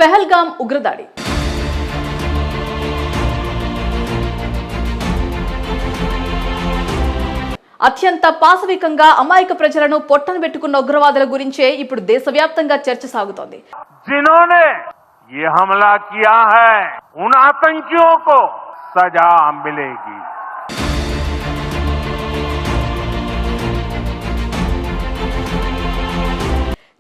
పెహల్గాం ఉగ్రదాడి. అత్యంత పాశవికంగా అమాయక ప్రజలను పొట్టన పెట్టుకున్న ఉగ్రవాదుల గురించే ఇప్పుడు దేశవ్యాప్తంగా చర్చ సాగుతోంది. जिन्होंने ये हमला किया है उन आतंकियों को सजा मिलेगी.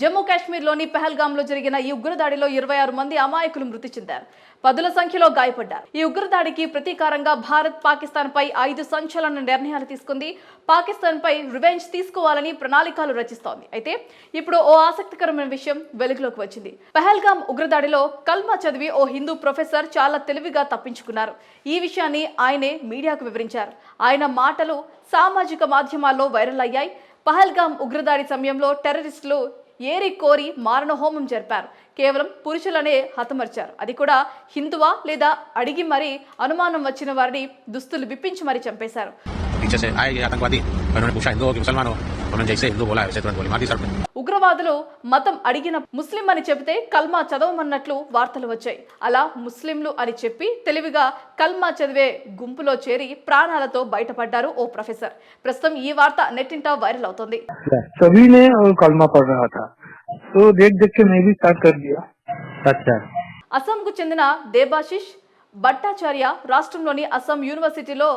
జమ్మూ కాశ్మీర్లోని పెహల్గాంలో జరిగిన ఈ ఉగ్రదాడిలో 26 మంది అమాయకులు మృతి చెందారు. పదుల సంఖ్యలో గాయపడ్డారు. ఈ ఉగ్రదాడికి ప్రతీకారంగా భారత్ పాకిస్తాన్ పై 5 సంచలన నిర్ణయాలు తీసుకుంది. పాకిస్తాన్ పై రివెంజ్ తీసుకోవాలని ప్రణాళికలు రచిస్తోంది. అయితే ఇప్పుడు ఓ ఆసక్తికరమైన విషయం వెలుగులోకి వచ్చింది. పెహల్గాం ఉగ్రదాడిలో కల్మా చదివి ఓ హిందూ ప్రొఫెసర్ చాలా తెలివిగా తప్పించుకున్నారు. ఈ విషయాన్ని ఆయనే మీడియాకు వివరించారు. ఆయన మాటలు సామాజిక మాధ్యమాల్లో వైరల్ అయ్యాయి. పహల్గాం ఉగ్రదాడి సమయంలో టెర్రరిస్టులు ఏరి కోరి మారణ హోమం జరిపారు. కేవలం పురుషులనే హతమర్చారు. అది కూడా హిందువా లేదా అడిగి మరీ అనుమానం వచ్చిన వారిని దుస్తులు విప్పించి మరీ చంపేశారు. ఉగ్రవాదులు మతం అడిగిన ముస్లిం అని చెబితే కల్మా చదవమన్నట్లు వార్తలు వచ్చాయి. అలా ముస్లింలు అని చెప్పి తెలివిగా కల్మా చదివే గుంపులో చేరి ప్రాణాలతో బయటపడ్డారు ఓ ప్రొఫెసర్. ప్రస్తుతం ఈ వార్త నెట్టింట వైరల్ అవుతోంది. అస్సాంకు చెందిన దేబాశిష్ భట్టాచార్య రాష్ట్రంలోని అస్సాం యూనివర్సిటీలో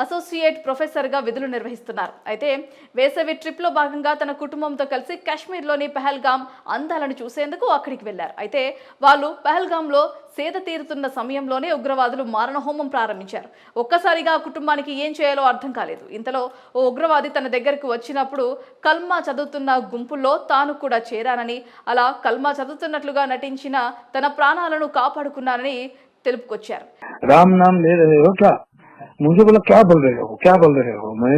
అసోసియేట్ ప్రొఫెసర్గా విధులు నిర్వహిస్తున్నారు. అయితే వేసవి ట్రిప్లో భాగంగా తన కుటుంబంతో కలిసి కాశ్మీర్లోని పెహల్గాం అందాలను చూసేందుకు అక్కడికి వెళ్లారు. అయితే వాళ్ళు పెహల్గాంలో సేద తీరుతున్న సమయంలోనే ఉగ్రవాదులు మారణహోమం ప్రారంభించారు. ఒక్కసారిగా ఆ కుటుంబానికి ఏం చేయాలో అర్థం కాలేదు. ఇంతలో ఓ ఉగ్రవాది తన దగ్గరకు వచ్చినప్పుడు కల్మా చదువుతున్న గుంపుల్లో తాను కూడా చేరానని, అలా కల్మా చదువుతున్నట్లుగా నటించిన తన ప్రాణాలను కాపాడుకున్నానని తెలుపుకొచ్చారు. राम नाम ले रहे हो क्या? मुझे बोला क्या बोल रहे हो मैं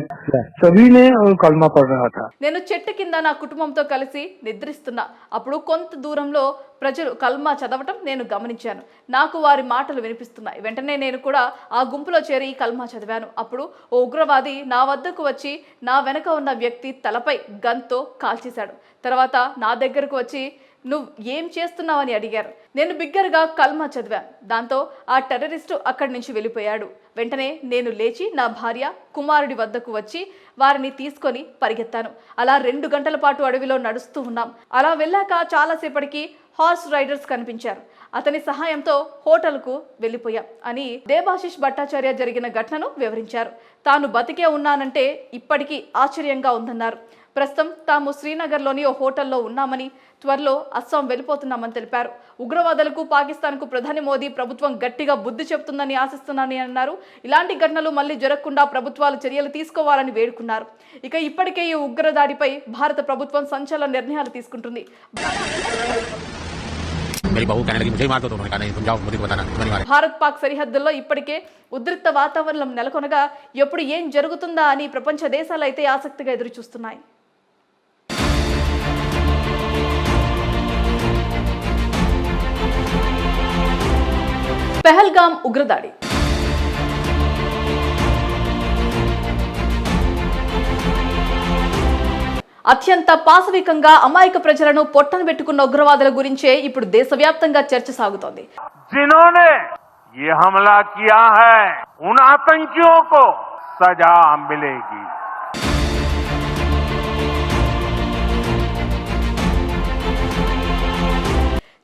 सभी ने कलमा पढ़ रहा था. నేను చెట్టు కింద నా కుటుంబంతో కలిసి నిద్రిస్తున్నా. అప్పుడు కొంత దూరంలో ప్రజలు కల్మా చదవటం నేను గమనించాను. నాకు వారి మాటలు వినిపిస్తున్నాయి. వెంటనే నేను కూడా ఆ గుంపులో చేరి కల్మా చదివాను. అప్పుడు ఓ ఉగ్రవాది నా వద్దకు వచ్చి నా వెనక ఉన్న వ్యక్తి తలపై గన్తో కాల్చేశాడు. తర్వాత నా దగ్గరకు వచ్చి నువ్వు ఏం చేస్తున్నావని అడిగారు. నేను బిగ్గరగా కల్మా చదివాను. దాంతో ఆ టెర్రరిస్టు అక్కడి నుంచి వెళ్ళిపోయాడు. వెంటనే నేను లేచి నా భార్య కుమారుడి వద్దకు వచ్చి వారిని తీసుకొని పరిగెత్తాను. అలా 2 గంటల పాటు అడవిలో నడుస్తూ ఉన్నాం. అలా వెళ్ళాక చాలాసేపటికి హార్స్ రైడర్స్ కనిపించారు. అతని సహాయంతో హోటల్కు వెళ్ళిపోయాం అని దేబాశిష్ భట్టాచార్య జరిగిన ఘటనను వివరించారు. తాను బతికే ఉన్నానంటే ఇప్పటికీ ఆశ్చర్యంగా ఉందన్నారు. ప్రస్తుతం తాము శ్రీనగర్లోని ఓ హోటల్లో ఉన్నామని, త్వరలో అస్సాం వెళ్ళిపోతున్నామని తెలిపారు. ఉగ్రవాదులకు పాకిస్తాన్కు ప్రధాని మోదీ ప్రభుత్వం గట్టిగా బుద్ధి చెబుతుందని ఆశిస్తున్నానని అన్నారు. ఇలాంటి ఘటనలు మళ్లీ జరగకుండా ప్రభుత్వాలు చర్యలు తీసుకోవాలని వేడుకున్నారు. ఇక ఇప్పటికే ఈ ఉగ్రదాడిపై భారత ప్రభుత్వం సంచలన నిర్ణయాలు తీసుకుంటుంది. భారత్ పాక్ సరిహద్దుల్లో ఇప్పటికే ఉద్రిక్త వాతావరణం నెలకొనగా ఎప్పుడు ఏం జరుగుతుందా అని ప్రపంచ దేశాలు అయితే ఆసక్తిగా ఎదురు చూస్తున్నాయి. పెహల్గాం ఉగ్రదాడి. అత్యంత పాశవికంగా అమాయక ప్రజలను పొట్టన పెట్టుకున్న ఉగ్రవాదుల గురించే ఇప్పుడు దేశవ్యాప్తంగా చర్చ సాగుతోంది. जिन्होंने ये हमला किया है उन आतंकियों को सजा मिलेगी.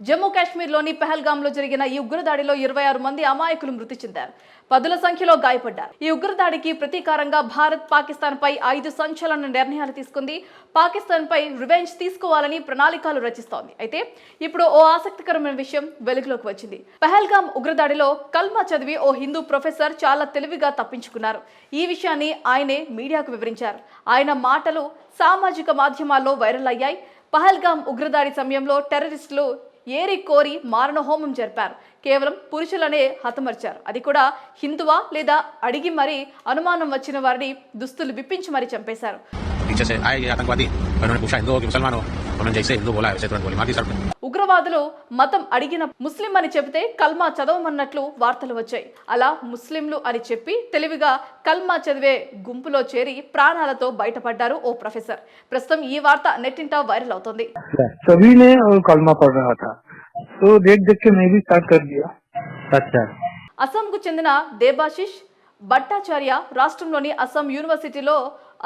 జమ్మూ కాశ్మీర్లోని పెహల్గాంలో జరిగిన ఈ ఉగ్రదాడిలో 26 మంది అమాయకులు మృతి చెందారు. పదుల సంఖ్యలో గాయపడ్డారు. ఈ ఉగ్రదాడికి ప్రతీకారంగా భారత్ పాకిస్తాన్ పై 5 సంచలన నిర్ణయాలు తీసుకుంది. పాకిస్తాన్ పై రివెంజ్ తీసుకోవాలని ప్రణాళికలు రచిస్తోంది. అయితే ఇప్పుడు ఓ ఆసక్తికరమైన విషయం వెలుగులోకి వచ్చింది. పెహల్గాం ఉగ్రదాడిలో కల్మా చదివి ఓ హిందూ ప్రొఫెసర్ చాలా తెలివిగా తప్పించుకున్నారు. ఈ విషయాన్ని ఆయనే మీడియాకు వివరించారు. ఆయన మాటలు సామాజిక మాధ్యమాల్లో వైరల్ అయ్యాయి. పహల్గాం ఉగ్రదాడి సమయంలో టెర్రరిస్టులు ఏరి కోరి మారణ హోమం జరిపారు. కేవలం పురుషులనే హతమర్చారు. అది కూడా హిందువా లేదా అడిగి మరీ అనుమానం వచ్చిన వారిని దుస్తులు విప్పించి మరీ చంపేశారు. ఉగ్రవాదులు మతం అడిగిన ముస్లిం అని చెబితే కల్మా చదవమన్నట్లు వార్తలు వచ్చాయి. అలా ముస్లింలు అని చెప్పి తెలివిగా కల్మా చదివే గుంపులో చేరి ప్రాణాలతో బయటపడ్డారు ఓ ప్రొఫెసర్. ప్రస్తుతం ఈ వార్త నెట్టింట వైరల్ అవుతోంది. तो देख देख के मैं भी स्टार्ट कर दिया। अच्छा। అస్సాంకు చెందిన దేబాశిష్ భట్టాచార్య రాష్ట్రంలోని అస్సాం యూనివర్సిటీలో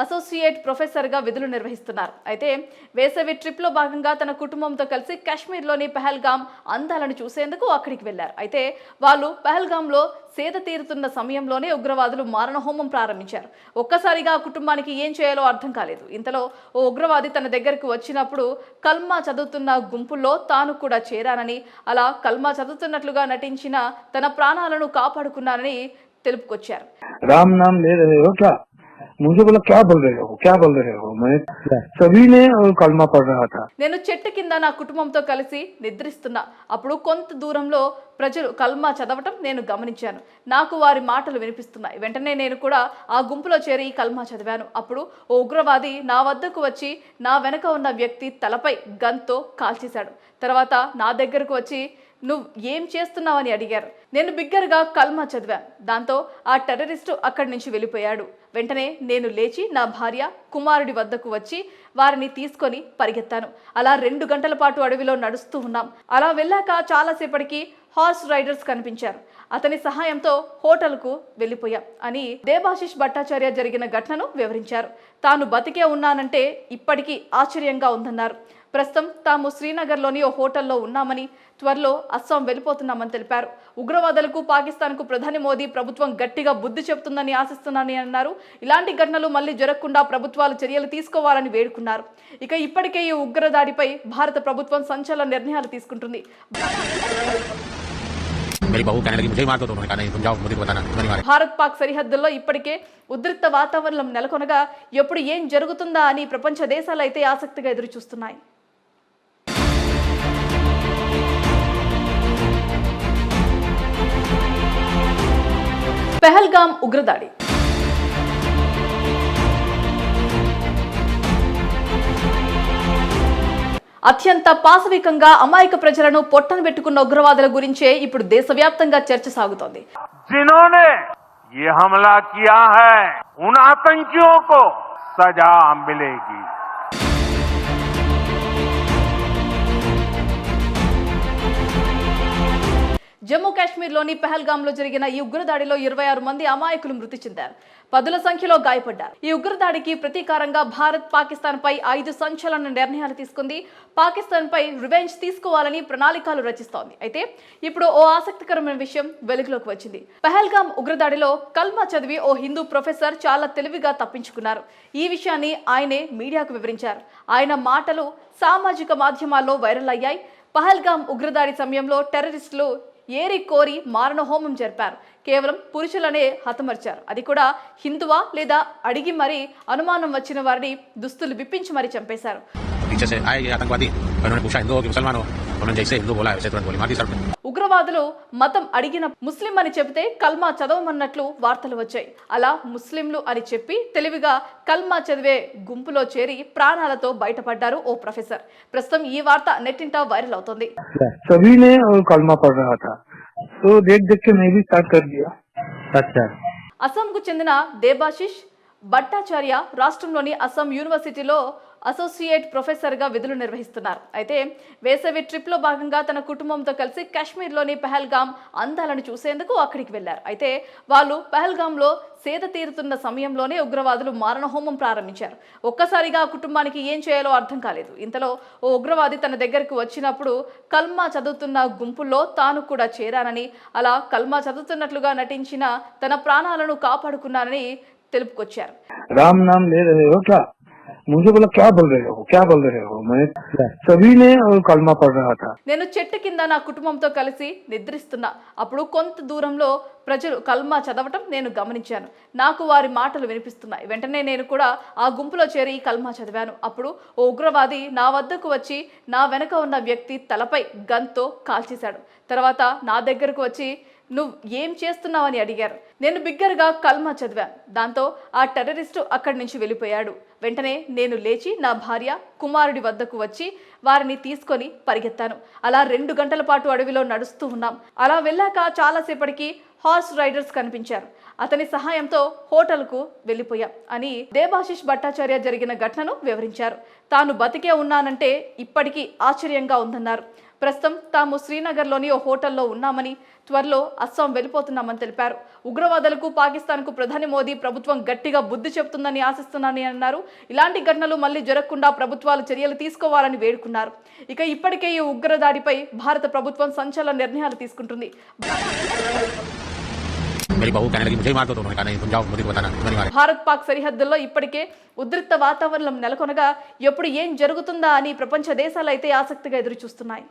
అసోసియేట్ ప్రొఫెసర్గా విధులు నిర్వహిస్తున్నారు. అయితే వేసవి ట్రిప్లో భాగంగా తన కుటుంబంతో కలిసి కాశ్మీర్లోని పహల్గామ్ అందాలను చూసేందుకు అక్కడికి వెళ్లారు. అయితే వాళ్ళు పహల్గామ్లో సేద తీరుతున్న సమయంలోనే ఉగ్రవాదులు మారణహోమం ప్రారంభించారు. ఒక్కసారిగా ఆ కుటుంబానికి ఏం చేయాలో అర్థం కాలేదు. ఇంతలో ఓ ఉగ్రవాది తన దగ్గరకు వచ్చినప్పుడు కల్మా చదువుతున్న గుంపుల్లో తాను కూడా చేరానని, అలా కల్మా చదువుతున్నట్లుగా నటించిన తన ప్రాణాలను కాపాడుకున్నానని తెలుపుకొచ్చారు. राम नाम ले रहे हो क्या? मुझे बोला क्या बोल रहे हो, क्या बोल रहे हो? मैं सभी ने कलमा पढ़ रहा था। నేను చెట్టు కింద నా కుటుంబంతో కలిసి నిద్రిస్తున్నా. అప్పుడు కొంత దూరంలో ప్రజలు కల్మా చదవటం నేను గమనించాను. నాకు వారి మాటలు వినిపిస్తున్నాయి. వెంటనే నేను కూడా ఆ గుంపులో చేరి కల్మా చదివాను. అప్పుడు ఓ ఉగ్రవాది నా వద్దకు వచ్చి నా వెనక ఉన్న వ్యక్తి తలపై గన్తో కాల్చేశాడు. తర్వాత నా దగ్గరకు వచ్చి నువ్వు ఏం చేస్తున్నావని అడిగారు. నేను బిగ్గరగా కల్మా చదివాను. దాంతో ఆ టెర్రరిస్టు అక్కడి నుంచి వెళ్ళిపోయాడు. వెంటనే నేను లేచి నా భార్య కుమారుడి వద్దకు వచ్చి వారిని తీసుకొని పరిగెత్తాను. అలా 2 గంటల పాటు అడవిలో నడుస్తూ ఉన్నాం. అలా వెళ్ళాక చాలాసేపటికి హార్స్ రైడర్స్ కనిపించారు. అతని సహాయంతో హోటల్కు వెళ్ళిపోయాం అని దేబాశిష్ భట్టాచార్య జరిగిన ఘటనను వివరించారు. తాను బతికే ఉన్నానంటే ఇప్పటికీ ఆశ్చర్యంగా ఉందన్నారు. ప్రస్తుతం తాము శ్రీనగర్లోని ఓ హోటల్లో ఉన్నామని, త్వరలో అస్సాం వెళ్ళిపోతున్నామని తెలిపారు. ఉగ్రవాదులకు పాకిస్తాన్కు ప్రధాని మోదీ ప్రభుత్వం గట్టిగా బుద్ధి చెబుతుందని ఆశిస్తున్నానని అన్నారు. ఇలాంటి ఘటనలు మళ్లీ జరగకుండా ప్రభుత్వాలు చర్యలు తీసుకోవాలని వేడుకున్నారు. ఇక ఇప్పటికే ఈ ఉగ్రదాడిపై భారత ప్రభుత్వం సంచలన నిర్ణయాలు తీసుకుంటుంది. భారత్ పాక్ సరిహద్దుల్లో ఇప్పటికే ఉద్రిక్త వాతావరణం నెలకొనగా ఎప్పుడు ఏం జరుగుతుందా అని ప్రపంచ దేశాలు అయితే ఆసక్తిగా ఎదురు చూస్తున్నాయి. పహల్గామ్ ఉగ్రదాడి. అత్యంత పాశవికంగా అమాయక ప్రజలను పొట్టన పెట్టుకున్న ఉగ్రవాదుల గురించే ఇప్పుడు దేశవ్యాప్తంగా చర్చ సాగుతోంది. जिन्होंने ये हमला किया है उन आतंकियों को सजा मिलेगी। జమ్మూ కాశ్మీర్లోని పహల్గామ్లో జరిగిన ఈ ఉగ్రదాడిలో 26 మంది అమాయకులు మృతి చెందారు. 10ల సంఖ్యలో గాయపడ్డారు. ఈ ఉగ్రదాడికి ప్రతీకారంగా భారత్ పాకిస్తాన్ పై 5 సంచలన నిర్ణయాలు తీసుకుంది. పాకిస్తాన్ పై రివెంజ్ తీసుకోవాలని ప్రణాళికలు రచిస్తోంది. అయితే ఇప్పుడు ఓ ఆసక్తికరమైన విషయం వెలుగులోకి వచ్చింది. పహల్గామ్ ఉగ్రదాడిలో కల్మా చదివి ఓ హిందూ ప్రొఫెసర్ చాలా తెలివిగా తప్పించుకున్నారు. ఈ విషయాన్ని ఆయనే మీడియాకు వివరించారు. ఆయన మాటలు సామాజిక మాధ్యమాల్లో వైరల్ అయ్యాయి. పహల్గామ్ ఉగ్రదాడి సమయంలో టెర్రరిస్టులు ఏరి కోరి మారణహోమం జరిపారు. కేవలం పురుషులనే హతమర్చారు. అది కూడా హిందువా లేదా అడిగి మరీ అనుమానం వచ్చిన వారిని దుస్తులు విప్పించి మరీ చంపేశారు. ఉగ్రవాదులు మతం అడిగిన ముస్లిం అని చెబితే కల్మా చదవమన్నట్లు వార్తలు వచ్చాయి. అలా ముస్లింలు అని చెప్పి తెలివిగా కల్మా చదివే గుంపులో చేరి ప్రాణాలతో బయటపడ్డారు ఓ ప్రొఫెసర్. ప్రస్తుతం ఈ వార్త నెట్టింట వైరల్ అవుతోంది. सभी ने कलमा पढ़ रहा था, तो देख देख के मैं भी स्टार्ट कर दिया। अच्छा। అస్సాంకు చెందిన దేబాశిష్ భట్టాచార్య రాష్ట్రంలోని అస్సాం యూనివర్సిటీలో అసోసియేట్ ప్రొఫెసర్గా విధులు నిర్వహిస్తున్నారు. అయితే వేసవి ట్రిప్లో భాగంగా తన కుటుంబంతో కలిసి కాశ్మీర్లోని పహల్గామ్ అందాలను చూసేందుకు అక్కడికి వెళ్లారు. అయితే వాళ్ళు పహల్గామ్లో సేద తీరుతున్న సమయంలోనే ఉగ్రవాదులు మారణహోమం ప్రారంభించారు. ఒక్కసారిగా ఆ కుటుంబానికి ఏం చేయాలో అర్థం కాలేదు. ఇంతలో ఓ ఉగ్రవాది తన దగ్గరకు వచ్చినప్పుడు కల్మా చదువుతున్న గుంపుల్లో తాను కూడా చేరానని, అలా కల్మా చదువుతున్నట్లుగా నటించిన తన ప్రాణాలను కాపాడుకున్నానని తెలుపుకొచ్చారు. राम नाम ले रहे हो क्या? मुझे बोला क्या बोल रहे हो, क्या बोल रहे हो? मैं सभी ने कलमा पढ़ रहा था। నేను చెట్టు కింద నా కుటుంబంతో కలిసి నిద్రిస్తున్నా. అప్పుడు కొంత దూరంలో ప్రజలు కల్మా చదవటం నేను గమనించాను. నాకు వారి మాటలు వినిపిస్తున్నాయి. వెంటనే నేను కూడా ఆ గుంపులో చేరి కల్మా చదివాను. అప్పుడు ఓ ఉగ్రవాది నా వద్దకు వచ్చి నా వెనక ఉన్న వ్యక్తి తలపై గన్తో కాల్చేశాడు. తర్వాత నా దగ్గరకు వచ్చి నువ్వు ఏం చేస్తున్నావని అడిగారు. నేను బిగ్గరగా కల్మా చదివాను. దాంతో ఆ టెర్రరిస్టు అక్కడి నుంచి వెళ్ళిపోయాడు. వెంటనే నేను లేచి నా భార్య కుమారుడి వద్దకు వచ్చి వారిని తీసుకొని పరిగెత్తాను. అలా 2 గంటల పాటు అడవిలో నడుస్తూ ఉన్నాం. అలా వెళ్ళాక చాలాసేపటికి హార్స్ రైడర్స్ కనిపించారు. అతని సహాయంతో హోటల్కు వెళ్ళిపోయాం అని దేబాశిష్ భట్టాచార్య జరిగిన ఘటనను వివరించారు. తాను బతికే ఉన్నానంటే ఇప్పటికీ ఆశ్చర్యంగా ఉందన్నారు. ప్రస్తుతం తాము శ్రీనగర్లోని ఓ హోటల్లో ఉన్నామని, త్వరలో అస్సాం వెళ్ళిపోతున్నామని తెలిపారు. ఉగ్రవాదులకు పాకిస్తాన్కు ప్రధాని మోదీ ప్రభుత్వం గట్టిగా బుద్ధి చెబుతుందని ఆశిస్తున్నానని అన్నారు. ఇలాంటి ఘటనలు మళ్లీ జరగకుండా ప్రభుత్వాలు చర్యలు తీసుకోవాలని వేడుకున్నారు. ఇక ఇప్పటికే ఈ ఉగ్రదాడిపై భారత ప్రభుత్వం సంచలన నిర్ణయాలు తీసుకుంటుంది. భారత్ పాక్ సరిహద్దుల్లో ఇప్పటికే ఉద్రిక్త వాతావరణం నెలకొనగా ఎప్పుడు ఏం జరుగుతుందా అని ప్రపంచ దేశాలు అయితే ఆసక్తిగా ఎదురు చూస్తున్నాయి.